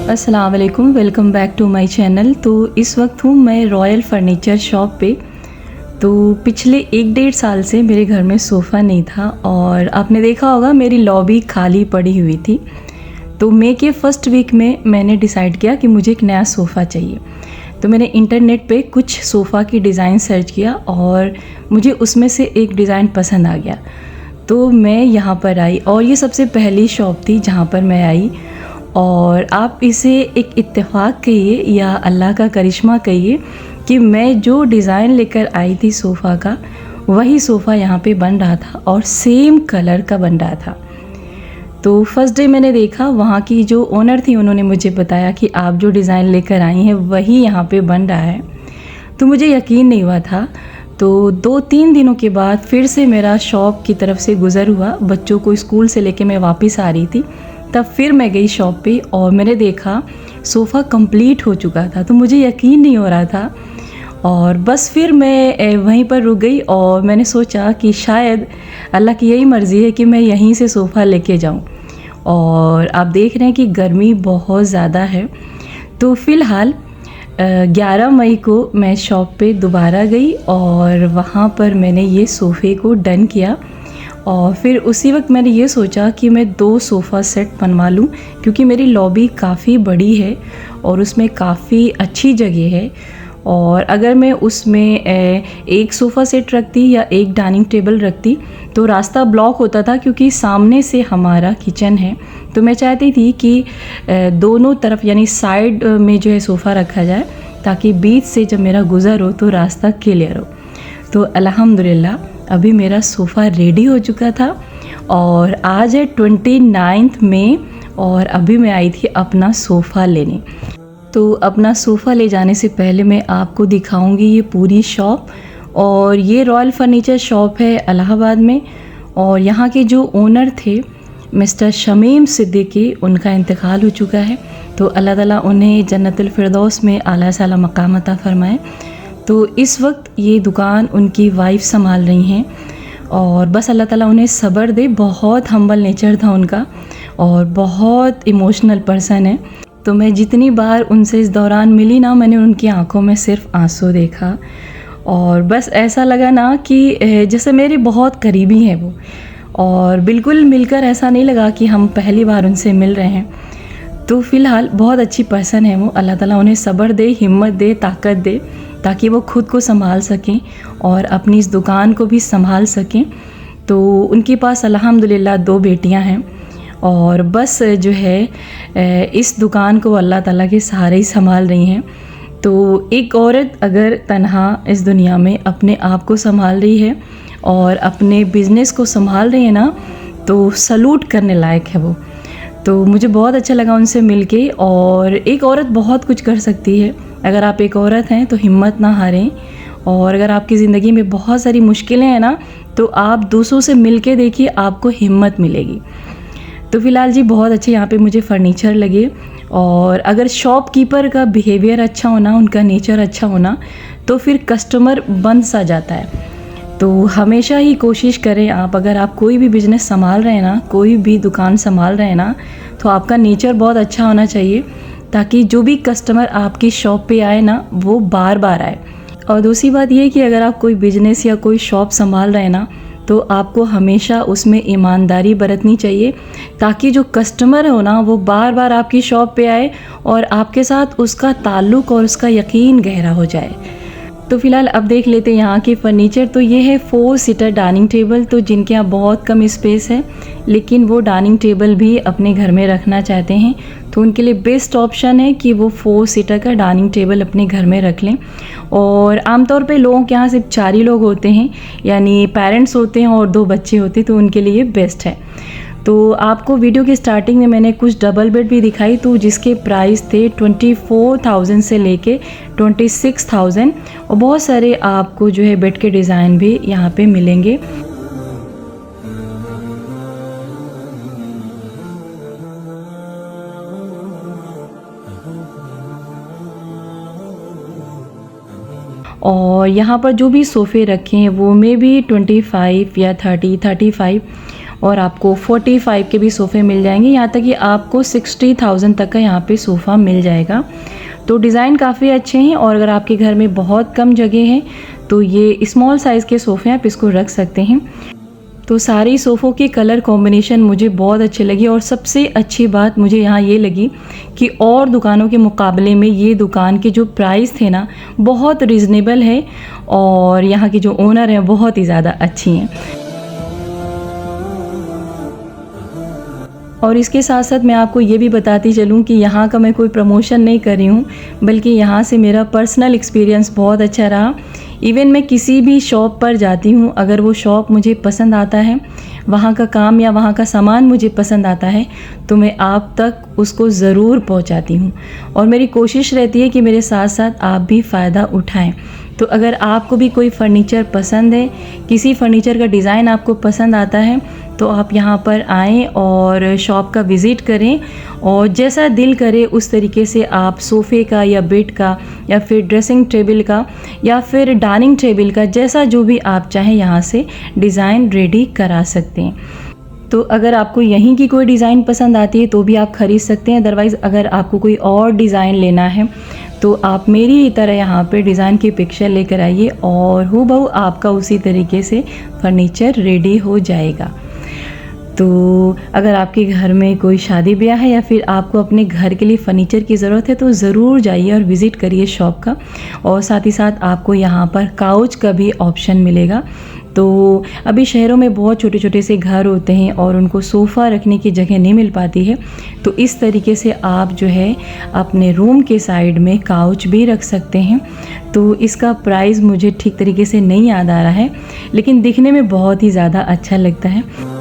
अस्सलाम वालेकुम, welcome back to my channel. तो इस वक्त हूँ मैं रॉयल फर्नीचर शॉप पे। तो पिछले 1-1.5 साल से मेरे घर में सोफ़ा नहीं था और आपने देखा होगा मेरी लॉबी खाली पड़ी हुई थी। तो मई के फर्स्ट वीक में मैंने डिसाइड किया कि मुझे एक नया सोफ़ा चाहिए। तो मैंने इंटरनेट पे कुछ सोफ़ा की डिज़ाइन सर्च किया और मुझे उसमें से एक डिज़ाइन पसंद आ गया। तो मैं यहाँ पर आई और ये सबसे पहली शॉप थी जहाँ पर मैं आई। और आप इसे एक इत्तेफाक कहिए या अल्लाह का करिश्मा कहिए कि मैं जो डिज़ाइन लेकर आई थी सोफ़ा का, वही सोफ़ा यहाँ पे बन रहा था और सेम कलर का बन रहा था। तो फर्स्ट डे मैंने देखा, वहाँ की जो ओनर थी उन्होंने मुझे बताया कि आप जो डिज़ाइन लेकर आई हैं वही यहाँ पे बन रहा है। तो मुझे यकीन नहीं हुआ था। तो 2-3 दिनों के बाद फिर से मेरा शॉप की तरफ से गुज़र हुआ। बच्चों को स्कूल से लेके मैं वापस आ रही थी, तब फिर मैं गई शॉप पे और मैंने देखा सोफ़ा कंप्लीट हो चुका था। तो मुझे यकीन नहीं हो रहा था और बस फिर मैं वहीं पर रुक गई और मैंने सोचा कि शायद अल्लाह की यही मर्ज़ी है कि मैं यहीं से सोफ़ा लेके जाऊं। और आप देख रहे हैं कि गर्मी बहुत ज़्यादा है। तो फ़िलहाल 11 मई को मैं शॉप पे दोबारा गई और वहाँ पर मैंने ये सोफ़े को डन किया। और फिर उसी वक्त मैंने ये सोचा कि मैं 2 सोफ़ा सेट बनवा लूँ, क्योंकि मेरी लॉबी काफ़ी बड़ी है और उसमें काफ़ी अच्छी जगह है। और अगर मैं उसमें एक सोफ़ा सेट रखती या एक डाइनिंग टेबल रखती तो रास्ता ब्लॉक होता था, क्योंकि सामने से हमारा किचन है। तो मैं चाहती थी कि दोनों तरफ यानी साइड में जो है सोफ़ा रखा जाए, ताकि बीच से जब मेरा गुज़र हो तो रास्ता क्लियर हो। तो अल्हम्दुलिल्लाह अभी मेरा सोफ़ा रेडी हो चुका था और आज है 29 मई और अभी मैं आई थी अपना सोफ़ा लेने। तो अपना सोफ़ा ले जाने से पहले मैं आपको दिखाऊंगी ये पूरी शॉप। और ये रॉयल फर्नीचर शॉप है इलाहाबाद में और यहाँ के जो ओनर थे मिस्टर शमीम सिद्दीकी, उनका इंतकाल हो चुका है। तो अल्लाह ताला उन्हें जन्नतुल फिरदौस में आला साला मकाम अता फरमाए। तो इस वक्त ये दुकान उनकी वाइफ संभाल रही हैं और बस अल्लाह ताला उन्हें सब्र दे। बहुत हम्बल नेचर था उनका और बहुत इमोशनल पर्सन है। तो मैं जितनी बार उनसे इस दौरान मिली ना, मैंने उनकी आंखों में सिर्फ आंसू देखा और बस ऐसा लगा ना कि जैसे मेरे बहुत करीबी हैं वो। और बिल्कुल मिलकर ऐसा नहीं लगा कि हम पहली बार उनसे मिल रहे हैं। तो फ़िलहाल बहुत अच्छी पर्सन है वो। अल्लाह ताला उन्हें सब्र दे, हिम्मत दे, ताकत दे, ताकि वो खुद को संभाल सकें और अपनी इस दुकान को भी संभाल सकें। तो उनके पास अल्हम्दुलिल्लाह 2 बेटियां हैं और बस जो है इस दुकान को अल्लाह ताला के सहारे ही संभाल रही हैं। तो एक औरत अगर तन्हा इस दुनिया में अपने आप को संभाल रही है और अपने बिज़नेस को संभाल रही है ना, तो सलूट करने लायक है वो। तो मुझे बहुत अच्छा लगा उनसे मिलके। और एक औरत बहुत कुछ कर सकती है। अगर आप एक औरत हैं तो हिम्मत ना हारें और अगर आपकी ज़िंदगी में बहुत सारी मुश्किलें हैं ना, तो आप दूसरों से मिलके देखिए, आपको हिम्मत मिलेगी। तो फ़िलहाल जी बहुत अच्छे यहाँ पे मुझे फ़र्नीचर लगे। और अगर शॉपकीपर का बिहेवियर अच्छा होना, उनका नेचर अच्छा होना, तो फिर कस्टमर बन सा जाता है। तो हमेशा ही कोशिश करें आप, अगर आप कोई भी बिज़नेस संभाल रहे हैं ना, कोई भी दुकान संभाल रहे हैं ना, तो आपका नेचर बहुत अच्छा होना चाहिए, ताकि जो भी कस्टमर आपकी शॉप पे आए ना, वो बार बार आए। और दूसरी बात ये कि अगर आप कोई बिज़नेस या कोई शॉप संभाल रहे हैं ना, तो आपको हमेशा उसमें ईमानदारी बरतनी चाहिए, ताकि जो कस्टमर हो ना, वो बार बार आपकी शॉप पे आए और आपके साथ उसका ताल्लुक़ और उसका यकीन गहरा हो जाए। तो फ़िलहाल अब देख लेते हैं यहाँ के फ़र्नीचर। तो ये है 4 सीटर डाइनिंग टेबल। तो जिनके यहाँ बहुत कम स्पेस है लेकिन वो डाइनिंग टेबल भी अपने घर में रखना चाहते हैं, तो उनके लिए बेस्ट ऑप्शन है कि वो 4 सीटर का डाइनिंग टेबल अपने घर में रख लें। और आमतौर पे लोगों के यहाँ सिर्फ 4 ही लोग होते हैं, यानी पेरेंट्स होते हैं और 2 बच्चे होते हैं, तो उनके लिए बेस्ट है। तो आपको वीडियो की स्टार्टिंग में मैंने कुछ डबल बेड भी दिखाई, तो जिसके प्राइस थे 24,000 से लेके 26,000 और बहुत सारे आपको जो है बेड के डिज़ाइन भी यहाँ पे मिलेंगे। और यहाँ पर जो भी सोफ़े रखे हैं वो में भी 25 या 35 और आपको 45 के भी सोफ़े मिल जाएंगे, यहाँ तक कि आपको 60,000 तक का यहाँ पे सोफ़ा मिल जाएगा। तो डिज़ाइन काफ़ी अच्छे हैं, और अगर आपके घर में बहुत कम जगह है तो ये स्मॉल साइज़ के सोफ़े आप इसको रख सकते हैं। तो सारे सोफ़ों के कलर कॉम्बिनेशन मुझे बहुत अच्छे लगे, और सबसे अच्छी बात मुझे यहाँ ये लगी कि और दुकानों के मुकाबले में ये दुकान के जो प्राइस थे ना बहुत रीज़नेबल है, और यहाँ की जो ओनर हैं बहुत ही ज़्यादा अच्छी हैं। और इसके साथ साथ मैं आपको ये भी बताती चलूँ कि यहाँ का मैं कोई प्रमोशन नहीं कर रही हूँ, बल्कि यहाँ से मेरा पर्सनल एक्सपीरियंस बहुत अच्छा रहा। इवन मैं किसी भी शॉप पर जाती हूँ, अगर वो शॉप मुझे पसंद आता है, वहाँ का काम या वहाँ का सामान मुझे पसंद आता है, तो मैं आप तक उसको ज़रूर पहुँचाती हूँ, और मेरी कोशिश रहती है कि मेरे साथ साथ आप भी फ़ायदा उठाएं। तो अगर आपको भी कोई फ़र्नीचर पसंद है, किसी फ़र्नीचर का डिज़ाइन आपको पसंद आता है, तो आप यहाँ पर आएँ और शॉप का विज़िट करें, और जैसा दिल करे उस तरीके से आप सोफ़े का या बेड का या फिर ड्रेसिंग टेबल का या फिर डाइनिंग टेबल का, जैसा जो भी आप चाहें यहाँ से डिज़ाइन रेडी करा सकते हैं। तो अगर आपको यहीं की कोई डिज़ाइन पसंद आती है तो भी आप ख़रीद सकते हैं। अदरवाइज़ अगर आपको कोई और डिज़ाइन लेना है तो आप मेरी ही तरह यहाँ पे डिज़ाइन की पिक्चर लेकर आइए, और हूबहू आपका उसी तरीके से फ़र्नीचर रेडी हो जाएगा। तो अगर आपके घर में कोई शादी ब्याह है या फिर आपको अपने घर के लिए फ़र्नीचर की ज़रूरत है तो ज़रूर जाइए और विज़िट करिए शॉप का। और साथ ही साथ आपको यहाँ पर काउच का भी ऑप्शन मिलेगा। तो अभी शहरों में बहुत छोटे छोटे से घर होते हैं और उनको सोफ़ा रखने की जगह नहीं मिल पाती है, तो इस तरीके से आप जो है अपने रूम के साइड में काउच भी रख सकते हैं। तो इसका प्राइस मुझे ठीक तरीके से नहीं याद आ रहा है, लेकिन दिखने में बहुत ही ज़्यादा अच्छा लगता है।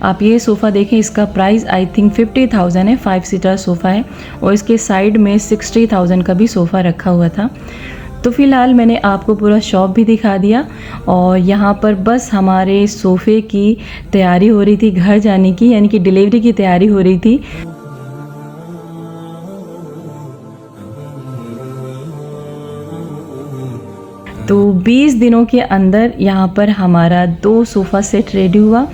आप ये सोफ़ा देखें, इसका प्राइस आई थिंक 50,000 है। 5 सीटर सोफ़ा है, और इसके साइड में 60,000 का भी सोफ़ा रखा हुआ था। तो फ़िलहाल मैंने आपको पूरा शॉप भी दिखा दिया, और यहाँ पर बस हमारे सोफ़े की तैयारी हो रही थी घर जाने की, यानी कि डिलीवरी की तैयारी हो रही थी। तो 20 दिनों के अंदर यहाँ पर हमारा 2 सोफ़ा सेट रेडी हुआ,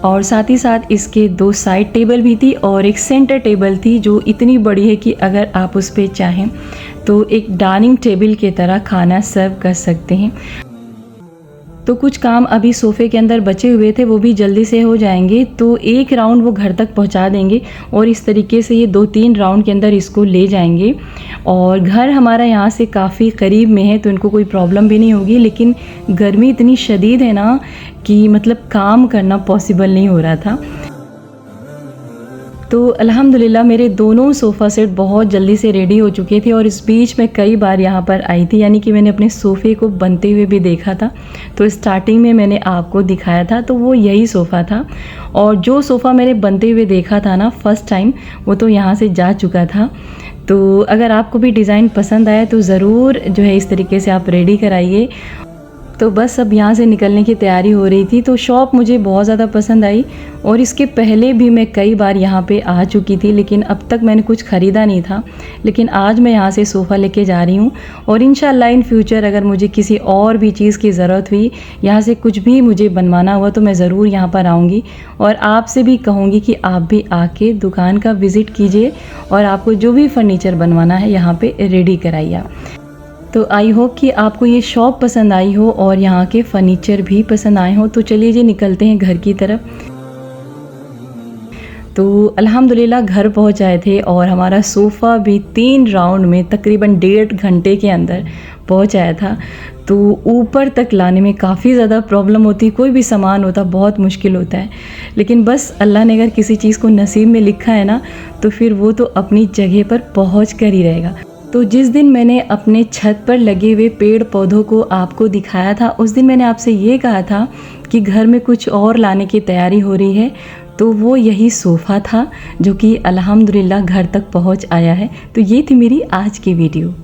और साथ ही साथ इसके 2 साइड टेबल भी थी और एक सेंटर टेबल थी जो इतनी बड़ी है कि अगर आप उस पर चाहें तो एक डाइनिंग टेबल की तरह खाना सर्व कर सकते हैं। तो कुछ काम अभी सोफ़े के अंदर बचे हुए थे, वो भी जल्दी से हो जाएंगे, तो एक राउंड वो घर तक पहुंचा देंगे, और इस तरीके से ये 2-3 राउंड के अंदर इसको ले जाएंगे। और घर हमारा यहाँ से काफ़ी करीब में है, तो इनको कोई प्रॉब्लम भी नहीं होगी। लेकिन गर्मी इतनी शदीद है ना कि मतलब काम करना पॉसिबल नहीं हो रहा था। तो अल्हम्दुलिल्लाह मेरे दोनों सोफ़ा सेट बहुत जल्दी से रेडी हो चुके थे, और इस बीच मैं कई बार यहाँ पर आई थी, यानी कि मैंने अपने सोफ़े को बनते हुए भी देखा था। तो स्टार्टिंग में मैंने आपको दिखाया था तो वो यही सोफ़ा था, और जो सोफ़ा मैंने बनते हुए देखा था ना फर्स्ट टाइम, वो तो यहाँ से जा चुका था। तो अगर आपको भी डिज़ाइन पसंद आया तो ज़रूर जो है इस तरीके से आप रेडी कराइए। तो बस अब यहाँ से निकलने की तैयारी हो रही थी। तो शॉप मुझे बहुत ज़्यादा पसंद आई, और इसके पहले भी मैं कई बार यहाँ पे आ चुकी थी, लेकिन अब तक मैंने कुछ ख़रीदा नहीं था। लेकिन आज मैं यहाँ से सोफ़ा लेके जा रही हूँ, और इंशाल्लाह इन फ्यूचर अगर मुझे किसी और भी चीज़ की ज़रूरत हुई, यहाँ से कुछ भी मुझे बनवाना हुआ, तो मैं ज़रूर यहाँ पर आऊँगी, और आपसे भी कहूँगी कि आप भी आके दुकान का विज़िट कीजिए, और आपको जो भी फ़र्नीचर बनवाना है यहाँ पर रेडी कराइए। तो आई होप कि आपको ये शॉप पसंद आई हो और यहाँ के फ़र्नीचर भी पसंद आए हो। तो चलिए जी निकलते हैं घर की तरफ। तो अल्हम्दुलिल्लाह घर पहुँच आए थे, और हमारा सोफ़ा भी 3 राउंड में तकरीबन 1.5 घंटे के अंदर पहुँच आया था। तो ऊपर तक लाने में काफ़ी ज़्यादा प्रॉब्लम होती, कोई भी सामान होता बहुत मुश्किल होता है, लेकिन बस अल्लाह ने अगर किसी चीज़ को नसीब में लिखा है ना, तो फिर वो तो अपनी जगह पर पहुँच कर ही रहेगा। तो जिस दिन मैंने अपने छत पर लगे हुए पेड़ पौधों को आपको दिखाया था, उस दिन मैंने आपसे ये कहा था कि घर में कुछ और लाने की तैयारी हो रही है। तो वो यही सोफ़ा था जो कि अल्हम्दुलिल्लाह घर तक पहुंच आया है। तो ये थी मेरी आज की वीडियो।